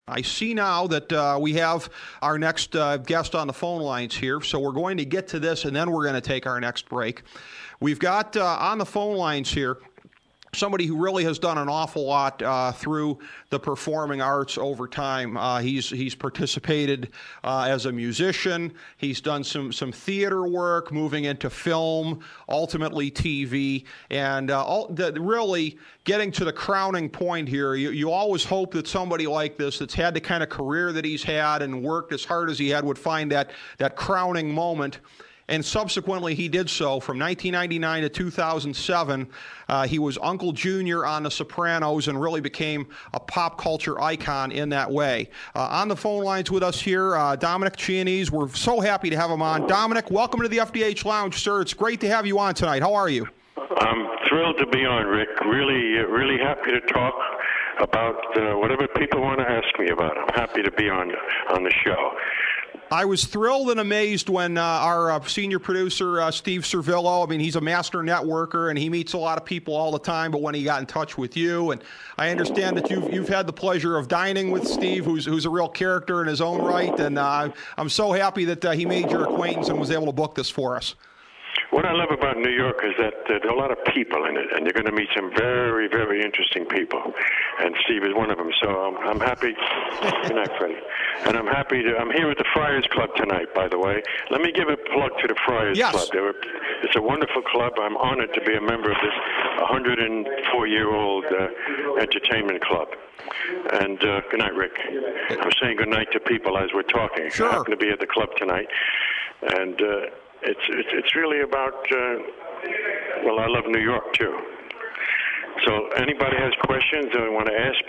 I see now that we have our next guest on the phone lines here, so we're going to get to this and then we're going to take our next break. We've got on the phone lines here somebody who really has done an awful lot through the performing arts over time. He's participated as a musician. He's done some theater work, moving into film, ultimately TV, and really getting to the crowning point here. You always hope that somebody like this that's had the kind of career that he's had and worked as hard as he had would find that crowning moment. And subsequently, he did so. From 1999 to 2007, he was Uncle Junior on The Sopranos and really became a pop culture icon in that way. On the phone lines with us here, Dominic Chianese. We're so happy to have him on. Dominic, welcome to the FDH Lounge, sir. It's great to have you on tonight. How are you? I'm thrilled to be on, Rick. Really happy to talk about whatever people want to ask me about. I'm happy to be on the show. I was thrilled and amazed when our senior producer, Steve Servillo, I mean, he's a master networker and he meets a lot of people all the time, but when he got in touch with you, and I understand that you've had the pleasure of dining with Steve, who's a real character in his own right, and I'm so happy that he made your acquaintance and was able to book this for us. What I love about New York is that there are a lot of people in it, and you're going to meet some very, very interesting people. And Steve is one of them. So I'm happy. Good night, Freddie. And I'm here at the Friars Club tonight, by the way. Let me give a plug to the Friars Club. It's a wonderful club. I'm honored to be a member of this 104-year-old entertainment club. And good night, Rick. I'm saying good night to people as we're talking. Sure. I happen to be at the club tonight. And it's really about, well, I love New York, too. So anybody has questions they want to ask?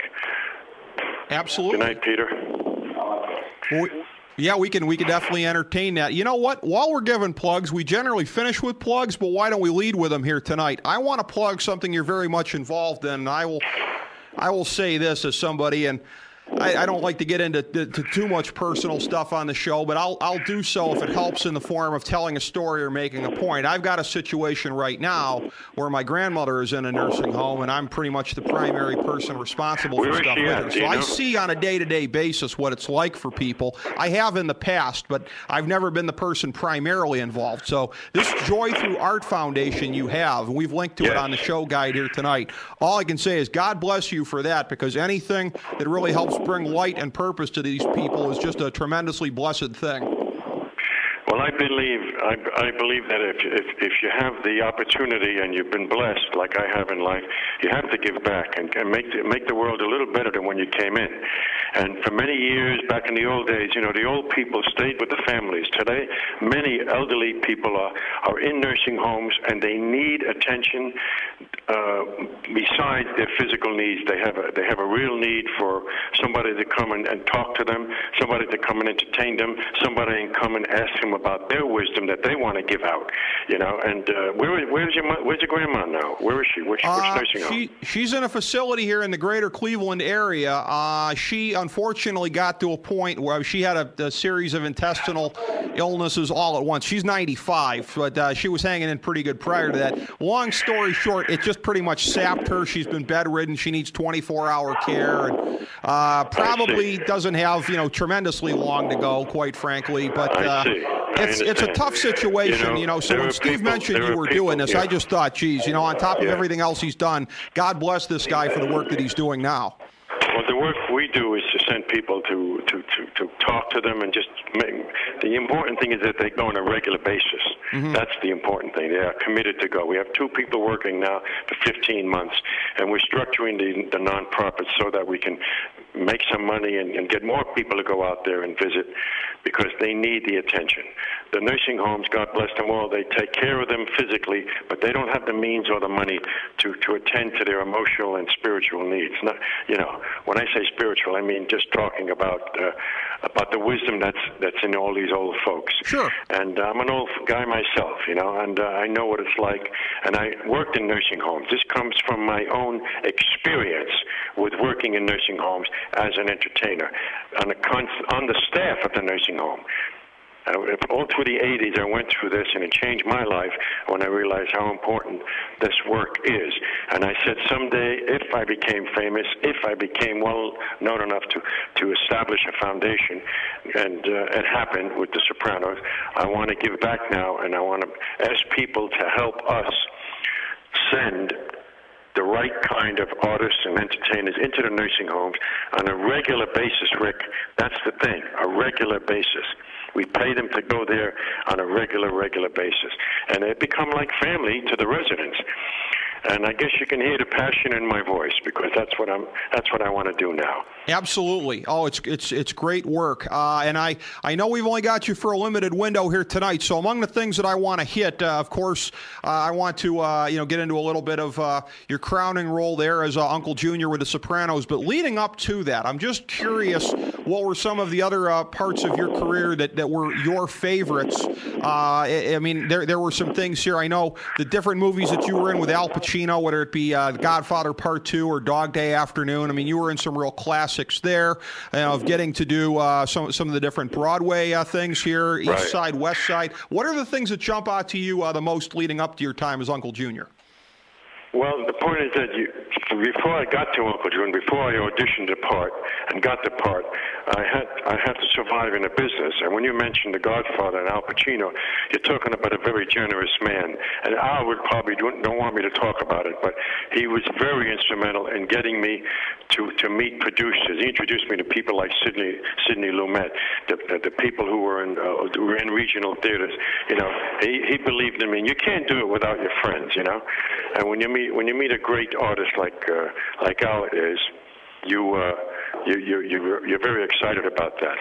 Absolutely. Good night, Peter. Yeah, we can definitely entertain that. You know what? While we're giving plugs, we generally finish with plugs, but why don't we lead with them here tonight? I want to plug something you're very much involved in, and I will say this as somebody, and I don't like to get into too much personal stuff on the show, but I'll do so if it helps in the form of telling a story or making a point. I've got a situation right now where my grandmother is in a nursing home, and I'm pretty much the primary person responsible for stuff with her. So I see on a day-to-day basis what it's like for people. I have in the past, but I've never been the person primarily involved. So this Joy Through Art Foundation you have, and we've linked to it on the show guide here tonight. All I can say is God bless you for that, because anything that really helps bring light and purpose to these people is just a tremendously blessed thing. Well, I believe that if you have the opportunity and you've been blessed like I have in life, you have to give back and make the world a little better than when you came in. And for many years back in the old days, the old people stayed with the families. Today, many elderly people are in nursing homes and they need attention besides their physical needs. They have a real need for somebody to come and talk to them, somebody to come and entertain them, somebody to come and ask them about their wisdom that they want to give out, And where's your grandma now? Where is she? Which nursing home? She's in a facility here in the greater Cleveland area. She unfortunately got to a point where she had a series of intestinal illnesses all at once. She's 95, but she was hanging in pretty good prior to that. Long story short, it just pretty much sapped her. She's been bedridden. She needs 24-hour care, and probably doesn't have tremendously long to go, quite frankly. But it's a tough situation, So when Steve mentioned you were doing this, I just thought, geez, on top of everything else he's done, God bless this guy for the work that he's doing now. Well, the work we do is to send people to talk to them and just the important thing is that they go on a regular basis. Mm-hmm. That's the important thing. They are committed to go. We have 2 people working now for 15 months, and we're structuring the nonprofit so that we can make some money and get more people to go out there and visit because they need the attention. The nursing homes, God bless them all, they take care of them physically, but they don't have the means or the money to attend to their emotional and spiritual needs. Not, when I say spiritual, I mean just talking about the wisdom that's in all these old folks. Sure. And I'm an old guy myself, and I know what it's like. And I worked in nursing homes. This comes from my own experience with working in nursing homes as an entertainer on the staff of the nursing home. All through the 80s, I went through this, and it changed my life when I realized how important this work is. And I said, someday, if I became famous, if I became well known enough to establish a foundation, and it happened with The Sopranos, I want to give back now, and I want to ask people to help us send the right kind of artists and entertainers into the nursing homes on a regular basis, Rick. That's the thing, a regular basis. We pay them to go there on a regular basis. And they become like family to the residents. And I guess you can hear the passion in my voice, because that's what I want to do now. Absolutely. Oh, it's great work. And I know we've only got you for a limited window here tonight. So among the things that I want to hit, of course, I want to get into a little bit of your crowning role there as Uncle Junior with The Sopranos. But leading up to that, I'm just curious, what were some of the other parts of your career that were your favorites? I mean, there were some things here. I know the different movies that you were in with Al Pacino, whether it be Godfather Part 2 or Dog Day Afternoon. I mean, you were in some real classics there, of getting to do some of the different Broadway things here, East Side, West Side. What are the things that jump out to you the most leading up to your time as Uncle Junior? Well, the point is that before I got to Uncle Junior, before I auditioned the part and got the part, I had to survive in a business. And when you mentioned The Godfather and Al Pacino, you're talking about a very generous man. And Al would probably don't want me to talk about it, but he was very instrumental in getting me to meet producers. He introduced me to people like Sidney Lumet, the people who were in regional theaters. You know, he believed in me. And you can't do it without your friends, you know. And when you meet a great artist like Al is, you're very excited about that,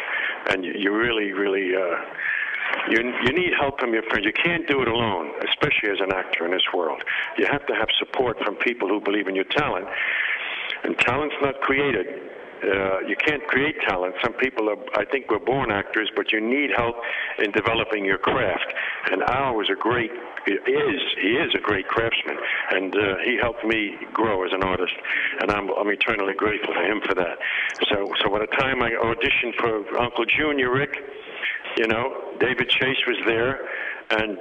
and you really you need help from your friends. You can't do it alone, especially as an actor in this world. You have to have support from people who believe in your talent, and talent's not created. You can't create talent. Some people I think, were born actors, but you need help in developing your craft. And Al was he is a great craftsman, and he helped me grow as an artist, and I'm eternally grateful to him for that. So by the time I auditioned for Uncle Junior, Rick, you know, David Chase was there, and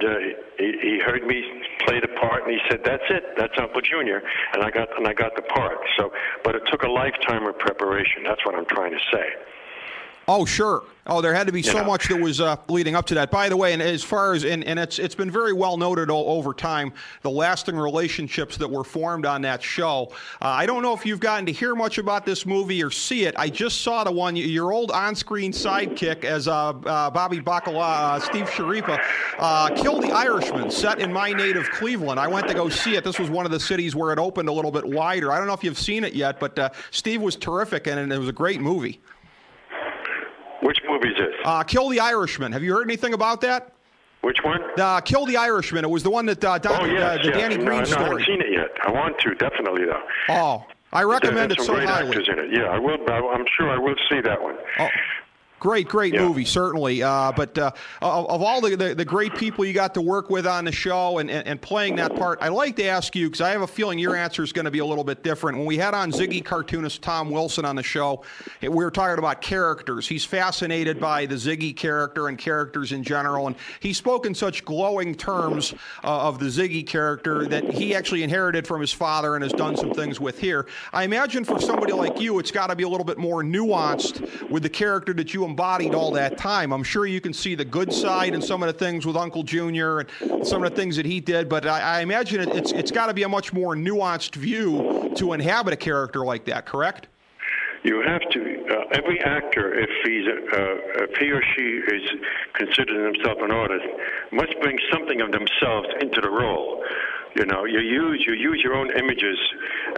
he heard me play the part, and he said, "That's it. That's Uncle Junior," and I got the part. So, but it took a lifetime of preparation. That's what I'm trying to say. Oh, sure. Oh, there had to be so much that was leading up to that. By the way, and as far as and it's been very well noted over time, the lasting relationships that were formed on that show. I don't know if you've gotten to hear much about this movie or see it. I just saw the one, your old on-screen sidekick as Bobby Bacala, Steve Schirripa, killed the Irishman, set in my native Cleveland. I went to go see it. This was one of the cities where it opened a little bit wider. I don't know if you've seen it yet, but Steve was terrific, and it was a great movie. Which movie is this? Kill the Irishman. Have you heard anything about that? Which one? Kill the Irishman. It was the one that the Danny Green story. I haven't seen it yet. I want to, definitely, though. Oh, I recommend it so highly. Some great actors in it. Yeah, I will. I'm sure I will see that one. Oh. Great movie, certainly. But of all the great people you got to work with on the show and playing that part, I'd like to ask you, because I have a feeling your answer is going to be a little bit different. When we had on Ziggy cartoonist Tom Wilson on the show, we were talking about characters. He's fascinated by the Ziggy character and characters in general, and he spoke in such glowing terms of the Ziggy character that he actually inherited from his father and has done some things with here. I imagine for somebody like you, it's got to be a little bit more nuanced with the character that you embodied all that time. I'm sure you can see the good side and some of the things with Uncle Junior and some of the things that he did, but I imagine it's got to be a much more nuanced view to inhabit a character like that, correct? You have to, every actor, if he or she is considering himself an artist, must bring something of themselves into the role. You know, you use your own images,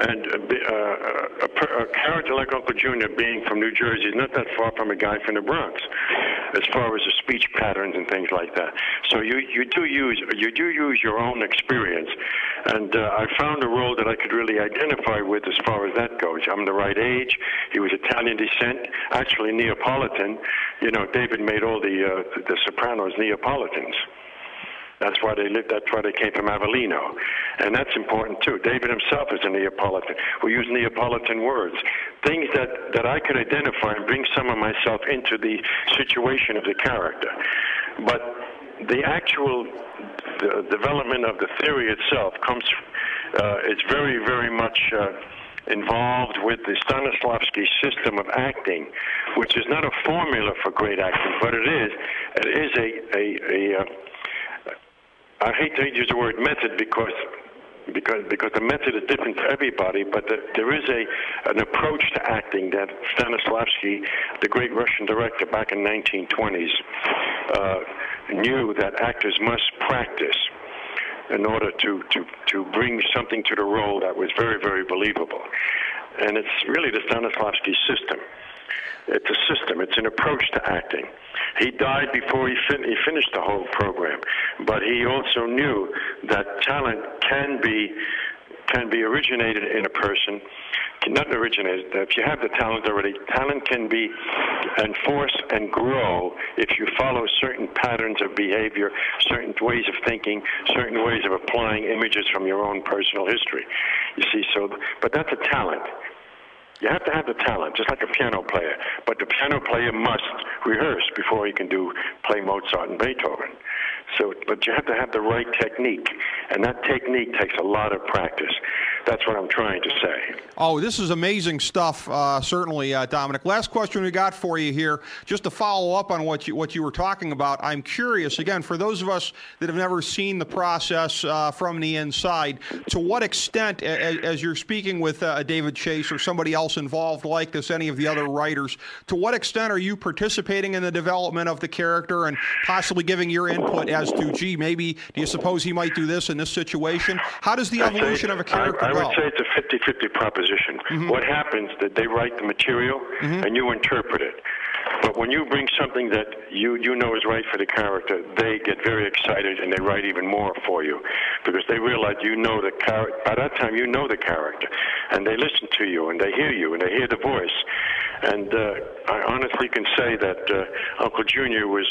and a character like Uncle Junior, being from New Jersey, is not that far from a guy from the Bronx, as far as the speech patterns and things like that. So you do use your own experience, and I found a role that I could really identify with as far as that goes. I'm the right age. He was Italian descent, actually Neapolitan. You know, David made all the Sopranos Neapolitans. That's why they lived. That's why they came from Avellino, and that's important too. David himself is a Neapolitan. We use Neapolitan words, things that I could identify and bring some of myself into the situation of the character. But the actual development of the theory itself is very, very much involved with the Stanislavski system of acting, which is not a formula for great acting, but it is I hate to use the word method because the method is different for everybody, but there is an approach to acting that Stanislavski, the great Russian director back in 1920s, knew that actors must practice in order to bring something to the role that was very, very believable. And it's really the Stanislavski system. It's a system. It's an approach to acting. He died before he finished the whole program, but he also knew that talent can be originated in a person. Not originated. If you have the talent already, talent can be enforced and grow if you follow certain patterns of behavior, certain ways of thinking, certain ways of applying images from your own personal history. You see, but that's a talent. You have to have the talent, just like a piano player. But the piano player must rehearse before he can play Mozart and Beethoven. But you have to have the right technique, and that technique takes a lot of practice. That's what I'm trying to say. Oh, this is amazing stuff, certainly, Dominic. Last question we got for you here, just to follow up on what you were talking about. I'm curious, again, for those of us that have never seen the process from the inside, to what extent, as you're speaking with David Chase or somebody else involved like this, any of the other writers, to what extent are you participating in the development of the character and possibly giving your input as to, gee, maybe, do you suppose he might do this in this situation? How does the evolution of a character go? I would say it's a 50-50 proposition. Mm-hmm. What happens that they write the material and you interpret it. But when you bring something that you know is right for the character, they get very excited and they write even more for you because they realize you know the character. By that time, you know the character, and they listen to you and they hear you and they hear the voice. And I honestly can say that Uncle Junior was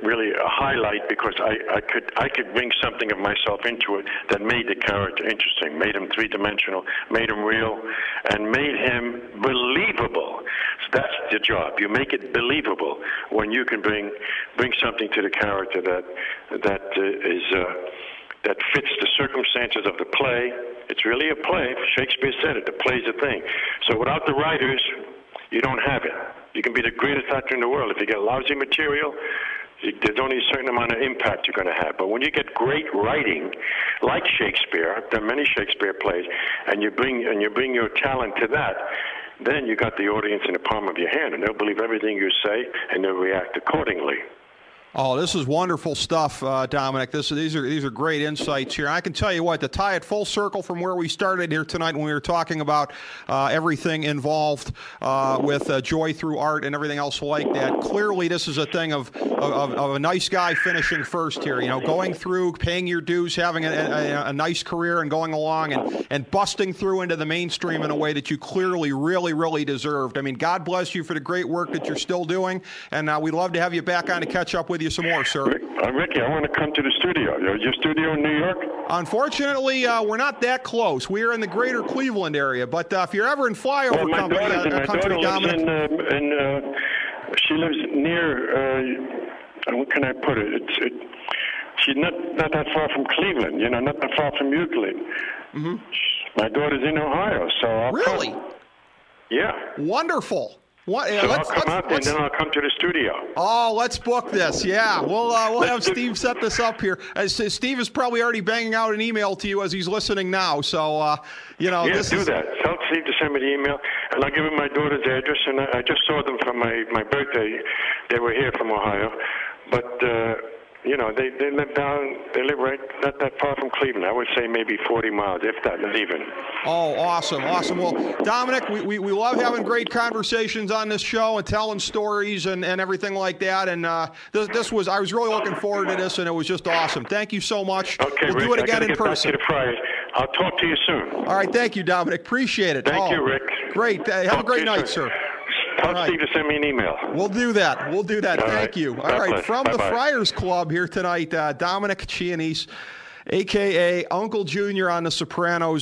really a highlight because I could bring something of myself into it that made the character interesting, made him three-dimensional, made him real, and made him believable. So that's the job. You make it believable when you can bring something to the character that fits the circumstances of the play. It's really a play. Shakespeare said it. The play's a thing. So without the writers, you don't have it. You can be the greatest actor in the world. If you get lousy material, there's only a certain amount of impact you're going to have. But when you get great writing, like Shakespeare, I've done many Shakespeare plays, and you bring your talent to that, then you got the audience in the palm of your hand, and they'll believe everything you say, and they'll react accordingly. Oh, this is wonderful stuff, Dominic. These are great insights here. I can tell you what, to tie it full circle from where we started here tonight when we were talking about everything involved with joy through art and everything else like that. Clearly, this is a thing of a nice guy finishing first here. You know, going through, paying your dues, having a nice career, and going along and busting through into the mainstream in a way that you clearly, really, really deserved. I mean, God bless you for the great work that you're still doing, and we'd love to have you back on to catch up with you some more, sir. Ricky, I want to come to the studio. Your studio in New York? Unfortunately, we're not that close. We are in the greater Cleveland area, but if you're ever in flyover company, come to Dominic. She lives near, what can I put it? She's not that far from Cleveland, not that far from Euclid. Mm-hmm. My daughter's in Ohio, so I'll Really? come. Yeah. Wonderful. I'll come out and then I'll come to the studio. Oh, let's book this. Yeah, we'll have Steve set this up here. Steve is probably already banging out an email to you as he's listening now. So, Yeah, do that. Tell Steve to send me the email, and I'll give him my daughter's address. And I just saw them for my birthday. They were here from Ohio, but they live right not that far from Cleveland. I would say maybe 40 miles, if that, not even. Oh, awesome. Well, Dominic, we love having great conversations on this show and telling stories and everything like that. And I was really looking forward to this, and it was just awesome. Thank you so much. Okay, we'll Rick, do it again in person. Back to the prize. I'll talk to you soon. All right, thank you, Dominic. Appreciate it. Thank you, Rick. Great. Have a great night, sir. Tell Steve to send me an email. We'll do that. All Thank right. you. All right. Bless. From Bye-bye. the Friars Club here tonight, Dominic Chianese, a.k.a. Uncle Junior on The Sopranos.